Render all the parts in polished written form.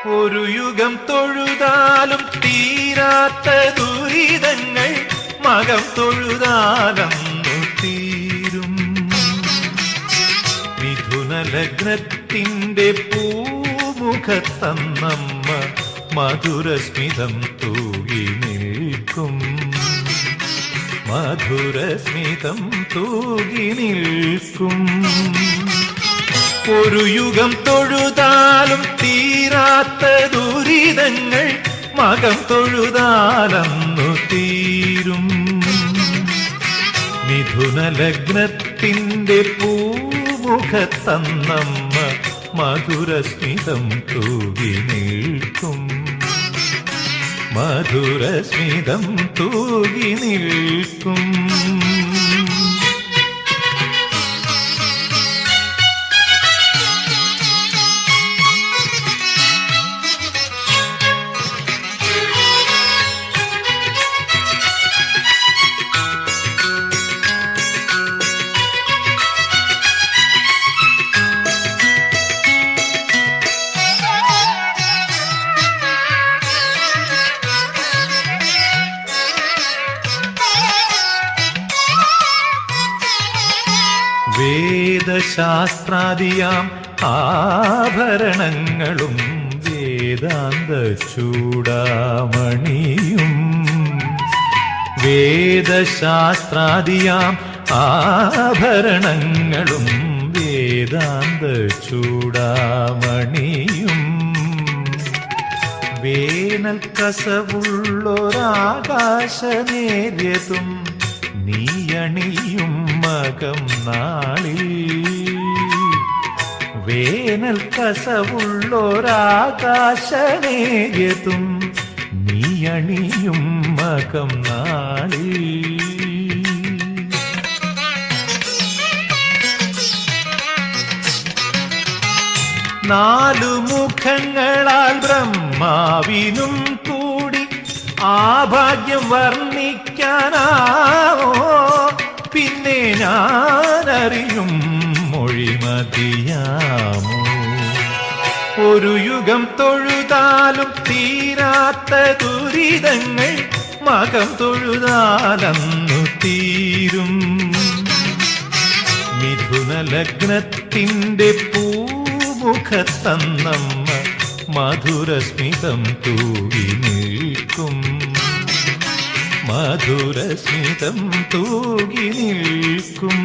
ഒരു യുഗം തൊഴുതാലും തീരാത്ത ദുരിതങ്ങൾ മകം തൊഴുതാലന്നു തീരും. മിഥുനലഗ്നത്തിന്റെ പൂമുഖത്തന്നമ്മ മധുരസ്മിതം തൂകി നിൽക്കും. മധുരസ്മിതം തൂകി നിൽക്കും. ഒരു യുഗം തൊഴുതാലും തീരാത്ത ദുരിതങ്ങൾ മകം തൊഴുതാലന്നു തീരും. മിഥുനലഗ്നത്തിന്റെ പൂമുഖത്തന്നമ്മ മധുരസ്മിതം തൂകി നിൽക്കും. മധുരസ്മിതം തൂകി നിൽക്കും. വേദശാസ്ത്രാദിയാം ആഭരണങ്ങളും വേദാന്ത ചൂടാമണിയും. വേദശാസ്ത്രാദിയാം ആഭരണങ്ങളും വേദാന്ത ചൂടാമണിയും. വേനൽ കസവുള്ളൊരാകാശനേര്യതും നീയണിയും മകം നാളിൽ. വേനൽ കസവുള്ളൊരാകാശനേര്യതും നീയണിയും മകം നാളിൽ. നാലു മുഖങ്ങളാൽ ബ്രഹ്മാവിനും കൂടി ആ ഭാഗ്യം വർണ്ണിക്കാനാവോ? പിന്നെ ഞാനറിയും മൊഴിമതിയാമോ? ഒരു യുഗം തൊഴുതാലും തീരാത്ത ദുരിതങ്ങൾ മകം തൊഴുതാലന്നു തീരും. മിഥുനലഗ്നത്തിന്റെ പൂമുഖത്തന്നമ്മ മധുരസ്മിതം തൂകി നിൽക്കും. മധുരസ്മിതം തൂകി നിൽക്കും.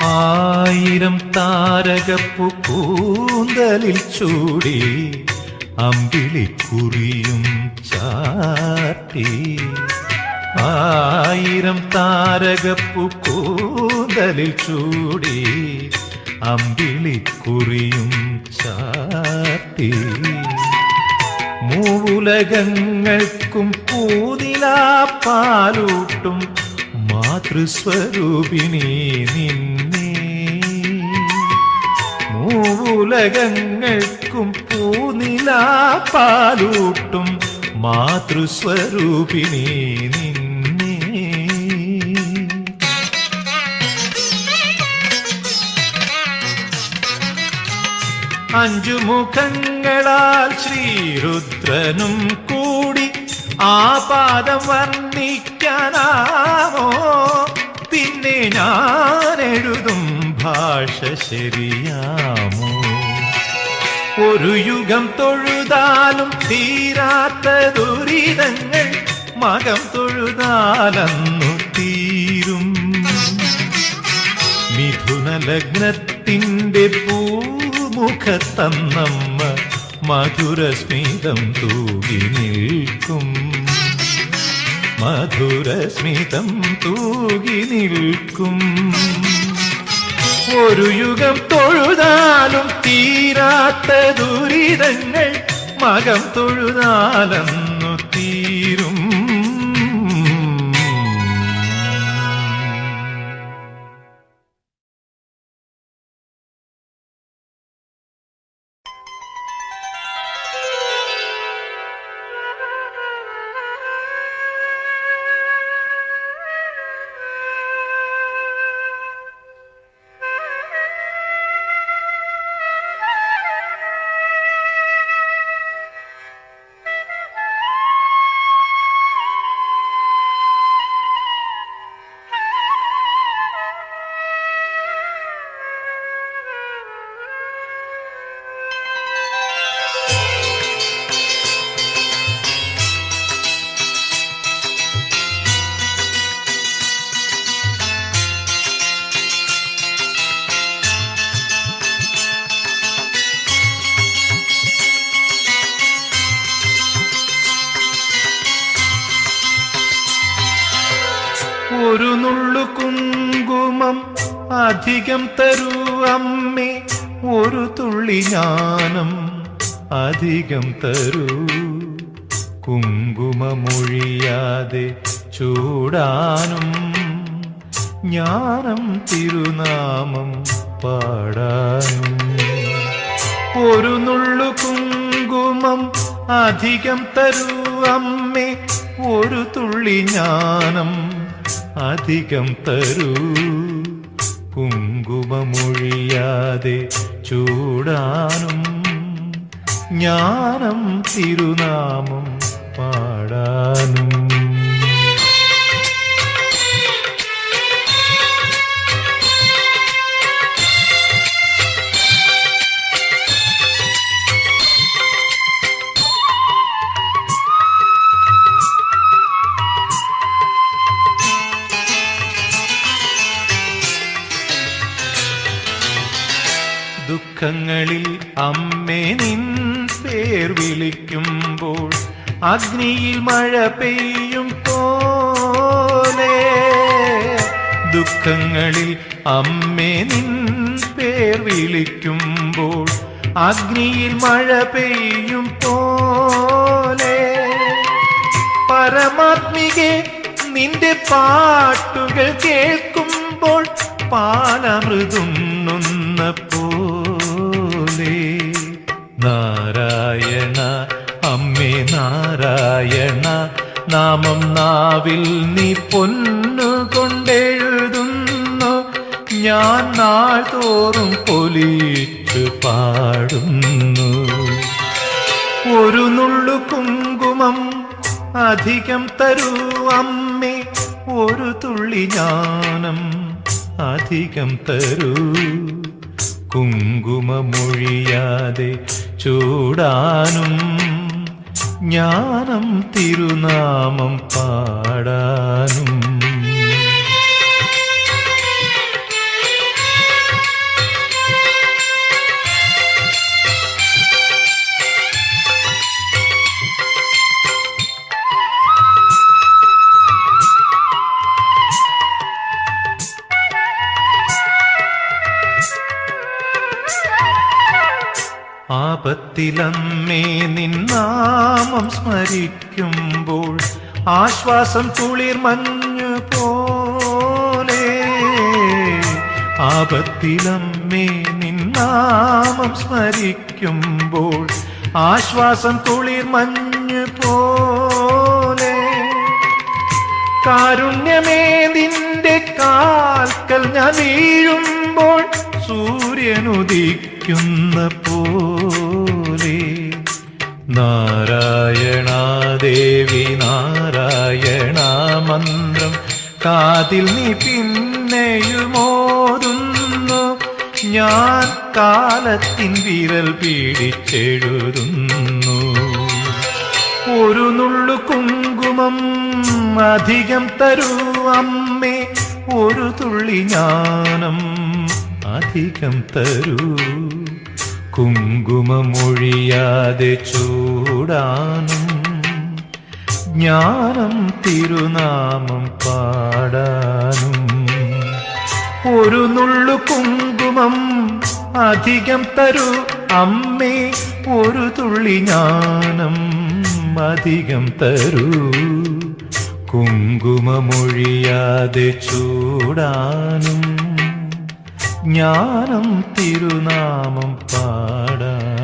ആയിരം താരകപ്പു കൂന്തലിൽ ചൂടി അമ്പിളിക്കുറിയും ചാർത്തി. ആയിരം താരകപ്പു കൂന്തലിൽ ചൂടി അമ്പിളിക്കുറിയും ചാർത്തി. മൂവുലകങ്ങൾക്കും പൂനിലാപ്പാലൂട്ടും മാതൃസ്വരൂപിണി നിന്നെ. മൂവുലകങ്ങൾക്കും പൂനിലാപ്പാലൂട്ടും മാതൃസ്വരൂപിണി നിന്നെ. അഞ്ചു മുഖങ്ങളാൽ ശ്രീരുദ്രനും കൂടി ആ പാദം വർണ്ണിക്കാനാമോ? പിന്നെ ഞാനെഴുതും ഭാഷ ശരിയാമോ? ഒരു യുഗം തൊഴുതാലും തീരാത്ത ദുരിതങ്ങൾ മകം തൊഴുതാലന്നു തീരും. മിഥുനലഗ്നത്തിന്റെ പൂമുഖത്തന്നമ്മ മധുരസ്മിതം തൂകി നിൽക്കും. മധുരസ്മിതം തൂകി നിൽക്കും. ഒരു യുഗം തൊഴുതാലും തീരാത്ത തീരാത്ത ദുരിതങ്ങൾ മകം തൊഴുതാലെന്നു തീരും. ഒരു നുള്ളു കുങ്കുമം അധികം തരൂ അമ്മേ, ഒരു തുള്ളി ജ്ഞാനം അധികം തരൂ. കുങ്കുമമൊഴിയാതെ ചൂടാനും ജ്ഞാനം തിരുനാമം പാടാനും. ഒരു നുള്ളു കുങ്കുമം അധികം തരൂ അമ്മേ, ഒരു തുള്ളി ജ്ഞാനം അധികം തരൂ. കുങ്കുമമൊഴിയാതെ ചൂടാനും ജ്ഞാനം തിരുനാമം പാടാനും. ദുഃഖങ്ങളിൽ അമ്മേ നിൻ പേർ വിളിക്കുമ്പോൾ അഗ്നിയിൽ മഴ പെയ്യും പോലെ. ദുഃഖങ്ങളിൽ അമ്മേ നിൻ പേർ വിളിക്കുമ്പോൾ അഗ്നിയിൽ മഴ പെയ്യും പോലെ. പരമാത്മികെ നിന്റെ പാട്ടുകൾ കേൾക്കുമ്പോൾ പാലമൃതുണ്ണുന്ന പോലെ. നാരായണ അമ്മേ നാരായണ, നാമം നാവിൽ നീ പൊന്നുകൊണ്ടെഴുതുന്നു. ഞാൻ നാൾ തോറും പൊലിച്ചു പാടുന്നു. ഒരു നുള്ളു കുങ്കുമം അധികം തരൂ അമ്മേ, ഒരു തുള്ളി ജ്ഞാനം അധികം തരൂ. കുങ്കുമമൊഴിയാതെ ചൂടാനും ജ്ഞാനം തിരുനാമം പാടാനും. ആപത്തിലമ്മേ നിന്നാമം സ്മരിക്കുമ്പോൾ ആശ്വാസം കുളിർ മഞ്ഞു പോലെ. ആപത്തിലമ്മേ നിന്നാമം സ്മരിക്കുമ്പോൾ ആശ്വാസം കുളിർ മഞ്ഞു പോലെ. കാരുണ്യമേ നിന്റെ കാൽക്കൽ ഞാൻ വീഴുമ്പോൾ സൂര്യനുദിക്കുന്ന പോലെ. നാരായണ ദേവി നാരായണ മന്ത്രം കാതിൽ നീ പിന്നെയുമോതുന്നു. ഞാൻ കാലത്തിൻ വിരൽ പിടിച്ചെഴുതുന്നു. ഒരു നുള്ളു കുങ്കുമം അധികം തരൂ അമ്മേ, ഒരു തുള്ളി ജ്ഞാനം അധികം തരൂ. കുങ്കുമമൊഴിയാതെ ചൂടാനും ജ്ഞാനം തിരുനാമം പാടാനും. ഒരു നുള്ളു കുങ്കുമം അധികം തരൂ അമ്മേ ഒരു തുള്ളി ജ്ഞാനം അധികം തരൂ, കുങ്കുമമൊഴിയാതെ ചൂടാനും ജ്ഞാനം തിരുനാമം പാടാൻ.